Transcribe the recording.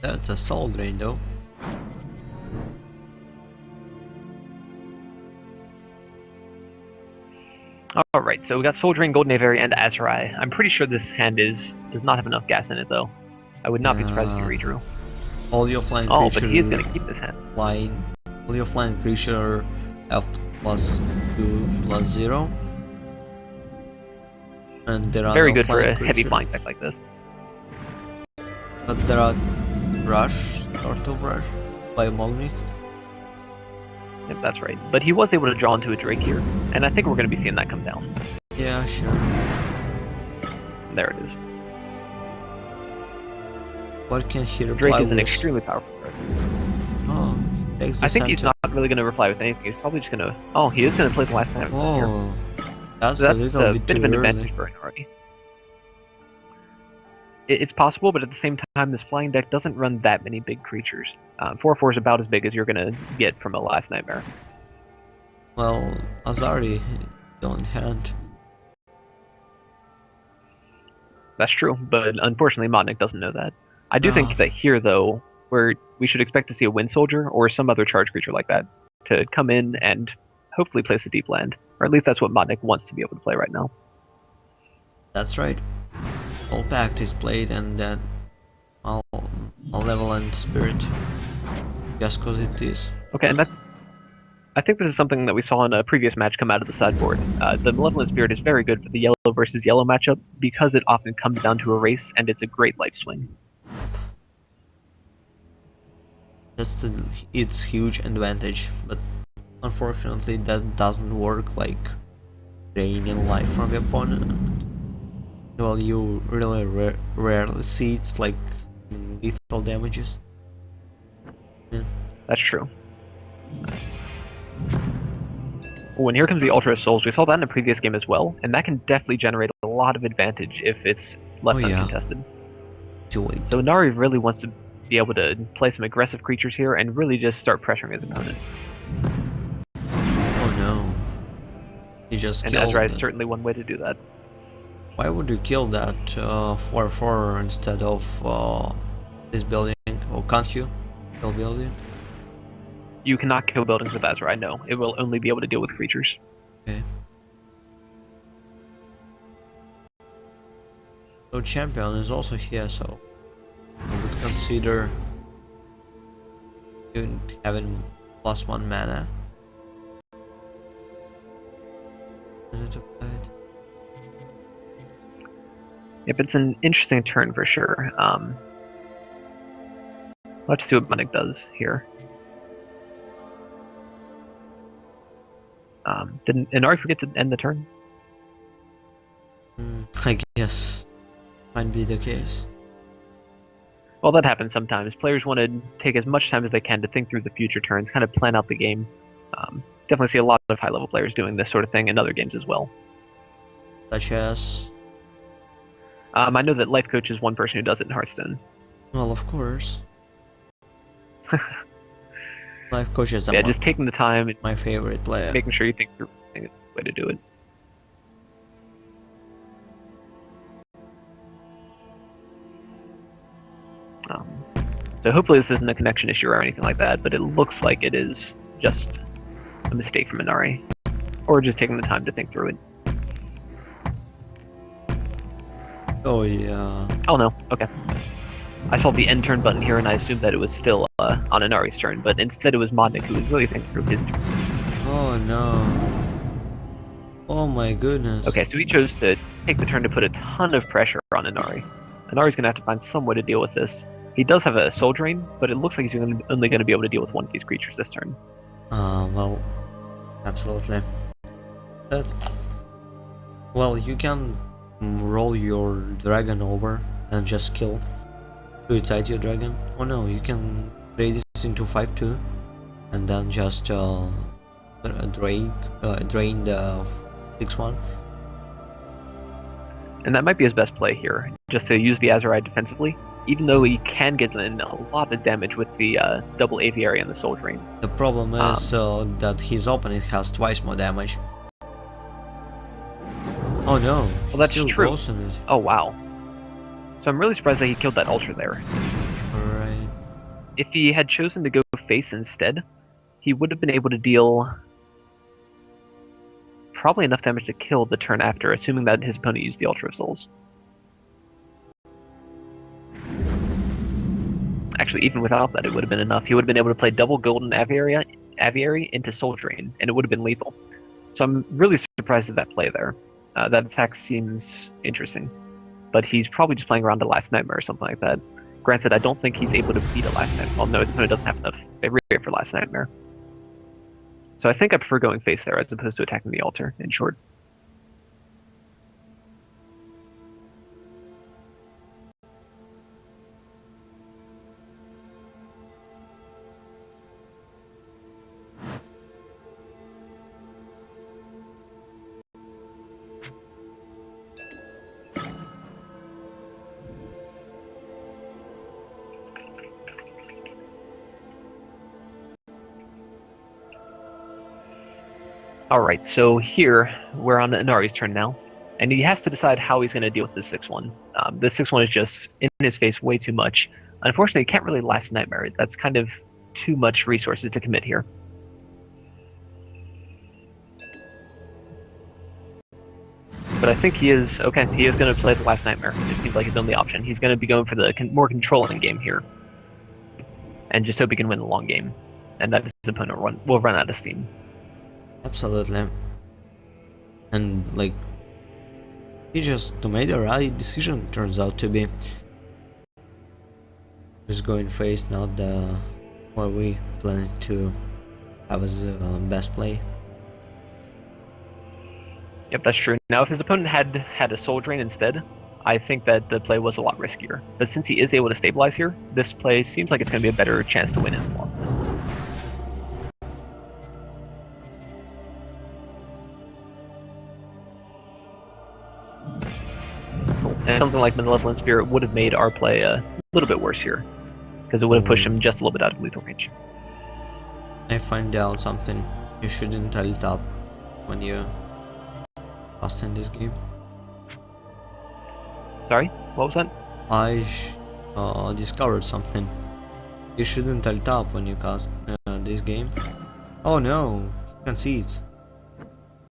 That's a soul drain though. Alright, so we got Soul Drain, Golden Aviary, and Azurai. I'm pretty sure this hand does not have enough gas in it, though. I would not be surprised if you redrew. All your flying Oh, creature but he is going to keep this hand. All your flying creature have +2/+0. And there are Very no good for a flying heavy creature. flying deck like this. But there are rush, sort of rush, by Modgnik. Yep, that's right. But he was able to draw into a Drake here, and I think we're going to be seeing that come down. Yeah, sure. There it is. What can he reply Drake is an with? extremely powerful card. Oh, takes the I think he's center. not really going to reply with anything. He's probably just going to... Oh, he is going to play the last night. Oh, that's, So a little bit of too an early. advantage for him already. It's possible, but at the same time, this flying deck doesn't run that many big creatures. 4/4 is about as big as you're going to get from a Last Nightmare. Well, Azari still in hand. That's true, but unfortunately, Modgnik doesn't know that. I do think that here, though, we should expect to see a Wind Soldier or some other charge creature like that to come in and hopefully place a deep land. Or at least that's what Modgnik wants to be able to play right now. That's right. All pact is played, and then I'll level and spirit. Just cause it is. Okay, and I think this is something that we saw in a previous match come out of the sideboard. The Malevolent Spirit is very good for the yellow versus yellow matchup because it often comes down to a race, and it's a great life swing. That's its huge advantage, but unfortunately that doesn't work like draining life from your opponent. Well, you really rarely see it's like lethal damages. Yeah. That's true. Oh, and here comes the Ultra Souls. We saw that in a previous game as well, and that can definitely generate a lot of advantage if it's left uncontested. So Inari really wants to be able to play some aggressive creatures here and really just start pressuring his opponent. Oh no. He just and killed Azurai is certainly one way to do that. Why would you kill that 4/4 instead of this building? Or can't you kill building? You cannot kill buildings with Azurai, no. It will only be able to deal with creatures. Okay. So champion is also here, so I would consider having +1 mana. Yep, it's an interesting turn for sure. Let's see what Modgnik does here. Didn't Inari forget to end the turn? I guess might be the case. Well, that happens sometimes. Players want to take as much time as they can to think through the future turns, kind of plan out the game. Definitely see a lot of high-level players doing this sort of thing in other games as well. Such as? I know that Life Coach is one person who does it in Hearthstone. Well, of course. Life Coach is just taking the time. My favorite player. Making sure you think through the way to do it. So hopefully this isn't a connection issue or anything like that, but it looks like it is just a mistake from Inari. Or just taking the time to think through it. Oh yeah. Oh no, okay. I saw the end turn button here and I assumed that it was still on Inari's turn, but instead it was Modgnik who was really thinking through his turn. Oh no. Oh my goodness. Okay, so he chose to take the turn to put a ton of pressure on Inari. Inari's going to have to find some way to deal with this. He does have a Soul Drain, but it looks like he's only going to be able to deal with one of these creatures this turn. Well, absolutely. But, well, you can roll your dragon over and just kill inside your dragon. Oh no, you can trade this into 5/2 and then just drain the 6/1. And that might be his best play here, just to use the Azurai defensively, even though he can get in a lot of damage with the double Aviary and the Soul Drain. The problem is that his opponent has twice more damage. Oh no, well that's true. Oh wow. So I'm really surprised that he killed that Ultra there. Alright. if he had chosen to go face instead, he would have been able to deal probably enough damage to kill the turn after, assuming that his opponent used the Ultra Souls. Actually, even without that, it would have been enough. He would have been able to play double Golden Aviary into Soul Drain, and it would have been lethal. So I'm really surprised at that play there. That attack seems interesting. But he's probably just playing around a Last Nightmare or something like that. Granted, I don't think he's able to beat a Last Nightmare. Well, no, his opponent doesn't have enough Faeria for Last Nightmare. So I think I prefer going face there as opposed to attacking the altar, in short. Alright, so here, we're on Inari's turn now, and he has to decide how he's going to deal with this 6-1. This 6-1 is just in his face way too much. Unfortunately, it can't really Last Nightmare. That's kind of too much resources to commit here. But I think he is going to play the Last Nightmare. It seems like his only option. He's going to be going for the more controlling game here. And just hope he can win the long game. And that his opponent will run out of steam. Absolutely. And like, he just made the right decision, turns out to be. He's going face, not the what we planned to have as best play. Yep, that's true. Now, if his opponent had a Soul Drain instead, I think that the play was a lot riskier. But since he is able to stabilize here, this play seems like it's going to be a better chance to win in the long run. And something like Malevolent Spirit would have made our play a little bit worse here, because it would have pushed him just a little bit out of lethal range. I find out something. You shouldn't tilt up when you cast in this game. Sorry, what was that? I discovered something. You shouldn't tilt up when you cast this game. Oh no, he concedes.